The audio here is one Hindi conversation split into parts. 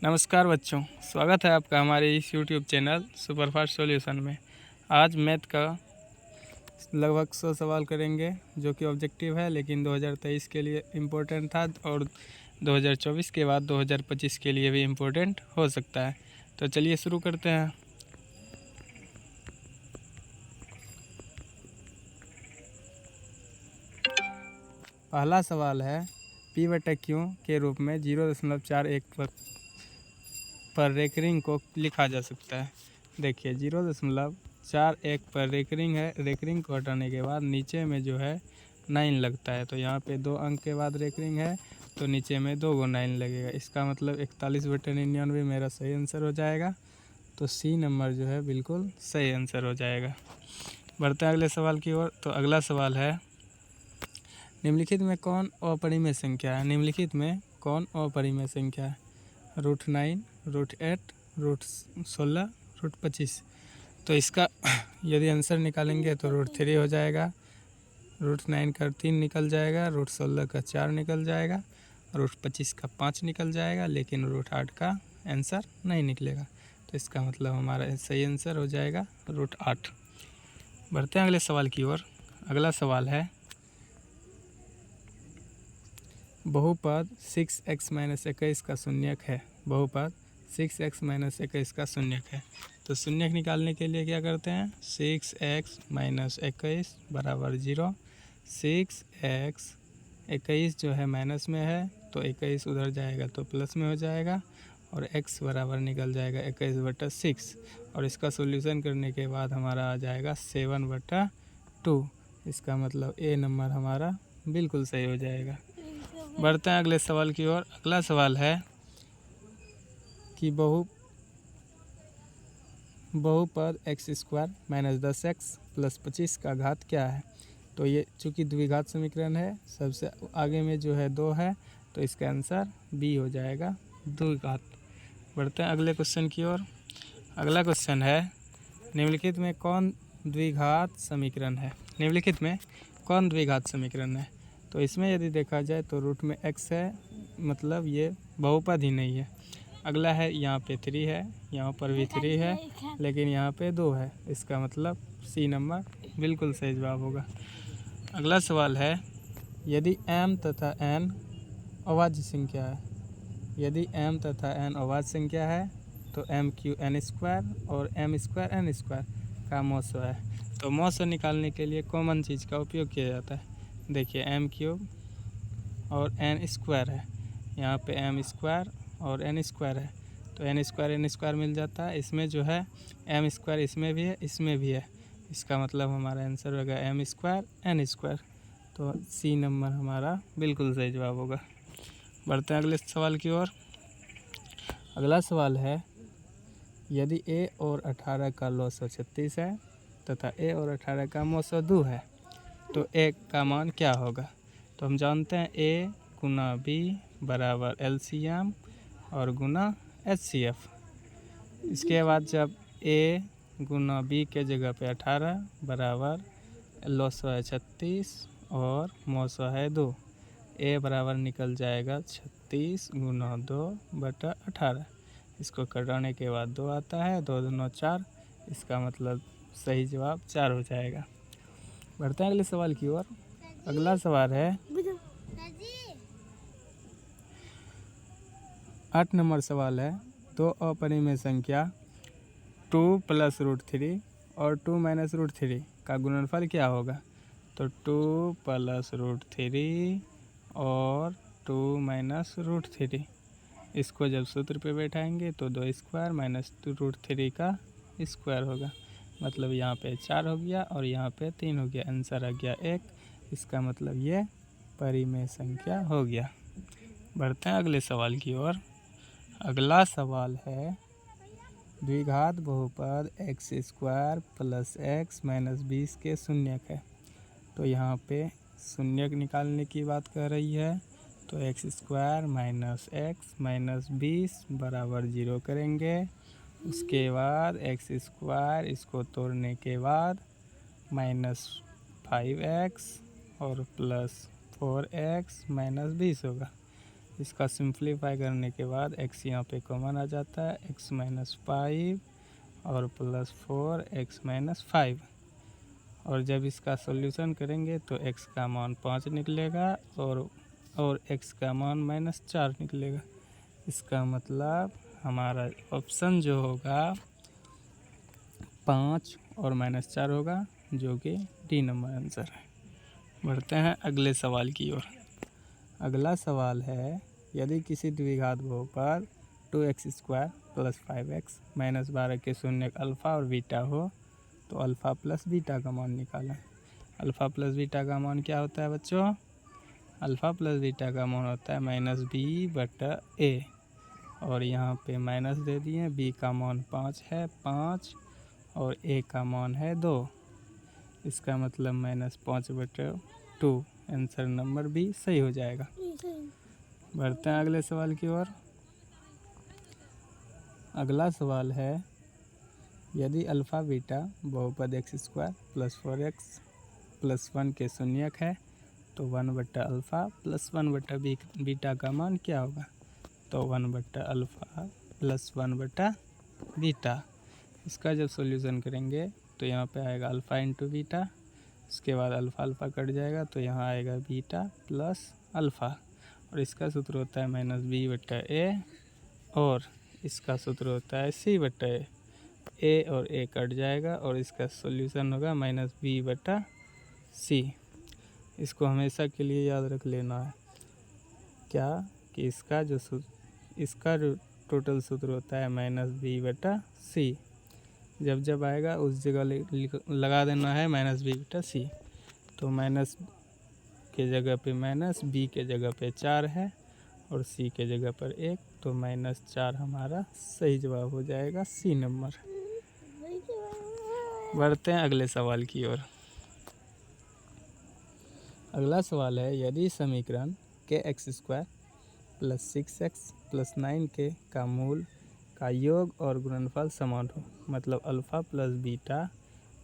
नमस्कार बच्चों, स्वागत है आपका हमारे इस यूट्यूब चैनल सुपरफास्ट सॉल्यूशन में। आज मैथ का लगभग 100 सवाल करेंगे जो कि ऑब्जेक्टिव है, लेकिन 2023 के लिए इम्पोर्टेंट था और 2024 के बाद 2025 के लिए भी इम्पोर्टेंट हो सकता है। तो चलिए शुरू करते हैं। पहला सवाल है P/Q के रूप में 0.41 पर रेकरिंग को लिखा जा सकता है। देखिए 0.41 पर रेकरिंग है। रेकरिंग को हटाने के बाद नीचे में जो है 9 लगता है, तो यहाँ पे 2 अंक के बाद रेकरिंग है तो नीचे में 2 गो 9 लगेगा। इसका मतलब 41/99 मेरा सही आंसर हो जाएगा। तो सी नंबर जो है बिल्कुल सही आंसर हो जाएगा। बढ़ते हैं अगले सवाल की ओर। तो अगला सवाल है, निम्नलिखित में कौन अपरिमेय संख्या है? निम्नलिखित में कौन अपरिमेय संख्या है? √9, √8, √16, √25। तो इसका यदि आंसर निकालेंगे तो √3 हो जाएगा, √9 का 3 निकल जाएगा, √16 का 4 निकल जाएगा, √25 का 5 निकल जाएगा, लेकिन √8 का आंसर नहीं निकलेगा। तो इसका मतलब हमारा सही आंसर हो जाएगा √8। बढ़ते हैं अगले सवाल की ओर। अगला सवाल है, बहुपद 6x - 21 का शून्यक है। बहुपद 6x - 21 का शून्यक है। तो शून्यक निकालने के लिए क्या करते हैं? 6x - 21 बराबर 0। 6x 21 जो है माइनस में है तो 21 उधर जाएगा तो प्लस में हो जाएगा और x बराबर निकल जाएगा 21/6। और इसका सॉल्यूशन करने के बाद हमारा आ जाएगा 7/2। इसका मतलब ए नंबर हमारा बिल्कुल सही हो जाएगा। बढ़ते हैं अगले सवाल की ओर। अगला सवाल है कि बहुपद x² - 10x + 25 का घात क्या है? तो ये चूँकि द्विघात समीकरण है, सबसे आगे में जो है 2 है तो इसका आंसर बी हो जाएगा, द्विघात। बढ़ते हैं अगले क्वेश्चन की ओर। अगला क्वेश्चन है, निम्नलिखित में कौन द्विघात समीकरण है? निम्नलिखित में कौन द्विघात समीकरण है? तो इसमें यदि देखा जाए तो रूट में x है, मतलब ये बहुपद ही नहीं है। अगला है यहाँ पे 3 है, यहाँ पर भी 3 है, लेकिन यहाँ पे 2 है। इसका मतलब सी नंबर बिल्कुल सही जवाब होगा। अगला सवाल है, यदि m तथा n अभाज्य संख्या है, यदि m तथा n अभाज्य संख्या है तो m³ n² और m² n² का मौसा है। तो मौसा निकालने के लिए कॉमन चीज़ का उपयोग किया जाता है। देखिए m³ और n² है, यहाँ पे m² और n² है, तो n² मिल जाता है। इसमें जो है m² इसमें भी है, इसमें भी है। इसका मतलब हमारा आंसर होगा m² n²। तो सी नंबर हमारा बिल्कुल सही जवाब होगा। बढ़ते हैं अगले सवाल की ओर। अगला सवाल है, यदि a और 18 का लॉग 36 है तथा a और 18 का मौसा 2 है तो a का मान क्या होगा? तो हम जानते हैं a गुना b बराबर LCM और गुना HCF। इसके बाद जब a गुना b के जगह पे 18 बराबर लॉग है 36 और मौसा है 2, a बराबर निकल जाएगा 36 गुना 2/18। इसको कटाने के बाद 2 आता है, 2 दूना 4। इसका मतलब सही जवाब 4 हो जाएगा। बढ़ते हैं अगले सवाल की ओर। अगला सवाल है, 8 नंबर सवाल है, 2 अपरिमेय संख्या 2 + √3 और 2 - √3 का गुणनफल क्या होगा? तो 2 + √3 और 2 - √3, इसको जब सूत्र पे बैठाएंगे तो 2² - √3 का स्क्वायर होगा। मतलब यहाँ पे 4 हो गया और यहाँ पे 3 हो गया। आंसर आ गया 1। इसका मतलब ये परिमेय संख्या हो गया। बढ़ते हैं अगले सवाल की ओर। अगला सवाल है, द्विघात बहुपद x² + x - 20 के शून्यक है। तो यहाँ पे शून्यक निकालने की बात कर रही है, तो x² - x - 20 बराबर 0 करेंगे। उसके बाद x² इसको तोड़ने के बाद -5x और +4x - 20 होगा। इसका सिंप्लीफाई करने के बाद x यहाँ पे कॉमन आ जाता है, x माइनस 5 और प्लस 4 x माइनस 5। और जब इसका सॉल्यूशन करेंगे तो x का मान 5 निकलेगा और x का मान -4 निकलेगा। इसका मतलब हमारा ऑप्शन जो होगा 5 और -4 होगा, जो कि डी नंबर आंसर है। बढ़ते हैं अगले सवाल की ओर। अगला सवाल है, यदि किसी द्विघात बहुपद 2x² + 5x - 12 के शून्यक अल्फ़ा और बीटा हो तो अल्फ़ा प्लस बीटा का मान निकालें। अल्फ़ा प्लस बीटा का मान क्या होता है बच्चों? अल्फ़ा प्लस बीटा का मान होता है -b/a। और यहाँ पे माइनस दे दिए, b का मान 5 है 5 और a का मान है 2। इसका मतलब -5/2। आंसर नंबर बी सही हो जाएगा। बढ़ते हैं अगले सवाल की ओर। अगला सवाल है, यदि अल्फ़ा बीटा बहुपद x² + 4x + 1 के शून्यक है तो 1/अल्फ़ा + 1/बीटा का मान क्या होगा? तो 1/अल्फ़ा + 1/बीटा। इसका जब सॉल्यूशन करेंगे तो यहाँ पे आएगा अल्फ़ा इंटू बीटा, उसके बाद अल्फ़ा अल्फ़ा कट जाएगा तो यहाँ आएगा बीटा प्लस अल्फ़ा। और इसका सूत्र होता है -b/a और इसका सूत्र होता है c/a। a और a कट जाएगा और इसका सॉल्यूशन होगा -b/c। इसको हमेशा के लिए याद रख लेना है क्या कि इसका जो टोटल सूत्र होता है -b/c। जब जब आएगा उस जगह लगा देना है -b/c। तो माइनस के जगह पे माइनस, b के जगह पे 4 है और c के जगह पर 1, तो -4 हमारा सही जवाब हो जाएगा, सी नंबर। बढ़ते हैं अगले सवाल की ओर। अगला सवाल है, यदि समीकरण kx² + 6x + 9k का मूल का योग और गुणनफल समान हो, मतलब अल्फ़ा प्लस बीटा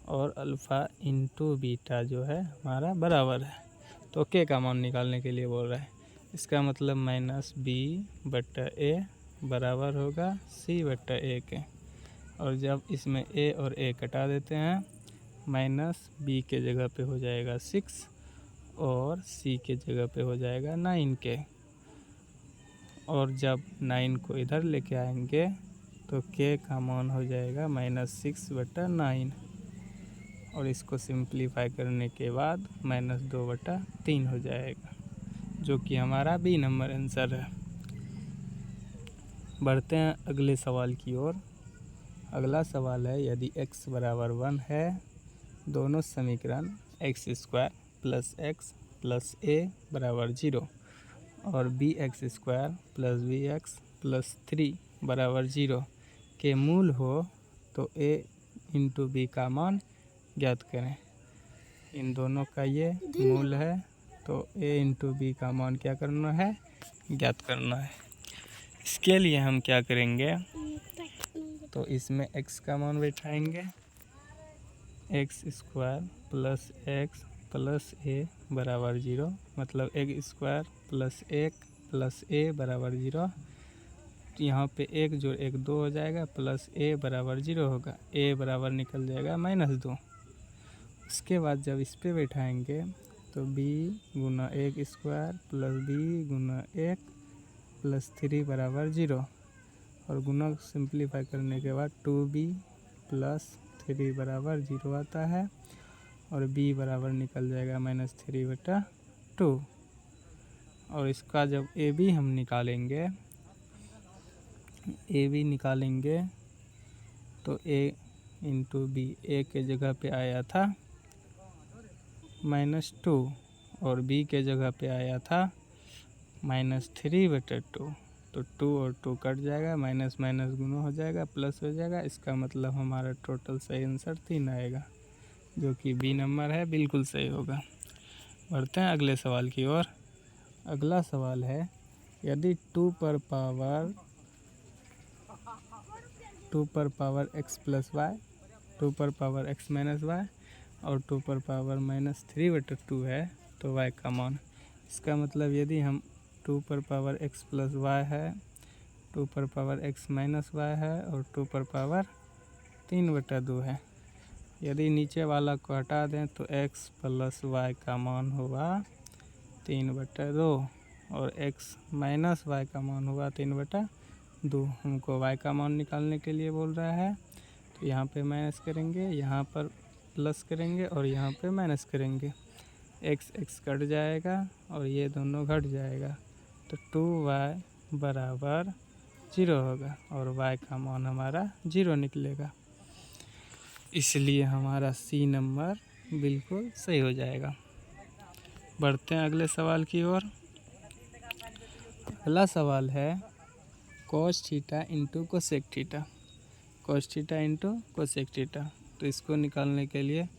और अल्फ़ा इंटू बीटा जो है हमारा बराबर है, तो के का मान निकालने के लिए बोल रहा है। इसका मतलब -b/a बराबर होगा c/a के। और जब इसमें a और a कटा देते हैं, -b के जगह पे हो जाएगा 6 और c के जगह पे हो जाएगा 9k। और जब 9 को इधर लेके आएंगे तो k का मान हो जाएगा -6/9 और इसको सिंप्लीफाई करने के बाद -2/3 हो जाएगा, जो कि हमारा बी नंबर आंसर है। बढ़ते हैं अगले सवाल की ओर। अगला सवाल है, यदि x बराबर 1 है, दोनों समीकरण x² + x + a बराबर 0 और bx² + bx + 3 बराबर 0 के मूल हो तो a इंटू b का मान ज्ञात करें। इन दोनों का ये मूल है, तो a इंटू b का मान क्या करना है? ज्ञात करना है। इसके लिए हम क्या करेंगे, तो इसमें x का मान बैठाएंगे, x² + x + a बराबर 0, मतलब x² + 1 + a बराबर 0। यहाँ पे 1 जोड़ 1 2 हो जाएगा, प्लस a बराबर 0 होगा, a बराबर निकल जाएगा -2। उसके बाद जब इस पे बैठाएंगे तो b × 1² + b × 1 + 3 बराबर 0 और गुना सिंप्लीफाई करने के बाद 2b + 3 बराबर 0 आता है और b बराबर निकल जाएगा -3/2। और इसका जब ab हम निकालेंगे, तो a इंटू b, a के जगह पे आया था -2 और b के जगह पे आया था -3/2। तो 2 और 2 कट जाएगा, माइनस माइनस गुना हो जाएगा, प्लस हो जाएगा। इसका मतलब हमारा टोटल सही आंसर 3 आएगा, जो कि बी नंबर है, बिल्कुल सही होगा। बढ़ते हैं अगले सवाल की ओर। अगला सवाल है, यदि 2 पर पावर x + y, 2 पर पावर x - y और 2 पर पावर -3/2 है तो y का मान। इसका मतलब यदि हम 2 पर पावर x प्लस वाई है, 2 पर पावर x माइनस वाई है और 2 पर पावर 3/2 है। यदि नीचे वाला को हटा दें तो x प्लस वाई का मान होगा 3/2 और x माइनस वाई का मान होगा 3/2। हमको y का मान निकालने के लिए बोल रहा है, तो यहाँ पे माइनस करेंगे, यहाँ पर प्लस करेंगे और यहाँ पे माइनस करेंगे। x कट जाएगा और ये दोनों घट जाएगा, तो 2y बराबर 0 होगा और y का मान हमारा 0 निकलेगा। इसलिए हमारा C नंबर बिल्कुल सही हो जाएगा। बढ़ते हैं अगले सवाल की ओर। अगला सवाल है cos theta into cosec theta, cos theta into cosec theta. तो इसको निकालने के लिए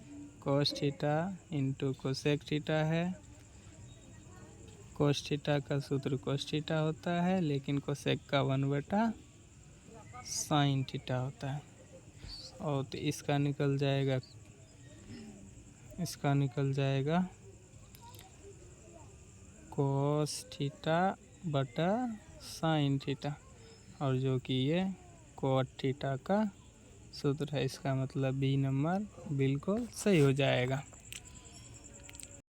cos theta into cosec theta है। cos थीटा का सूत्र cos थीटा होता है, लेकिन कोसेक का 1/sin थीटा होता है। और तो इसका निकल जाएगा cos थीटा बटा sin थीटा, और जो कि ये cot थीटा का सूत्र है। इसका मतलब बी नंबर बिल्कुल सही हो जाएगा।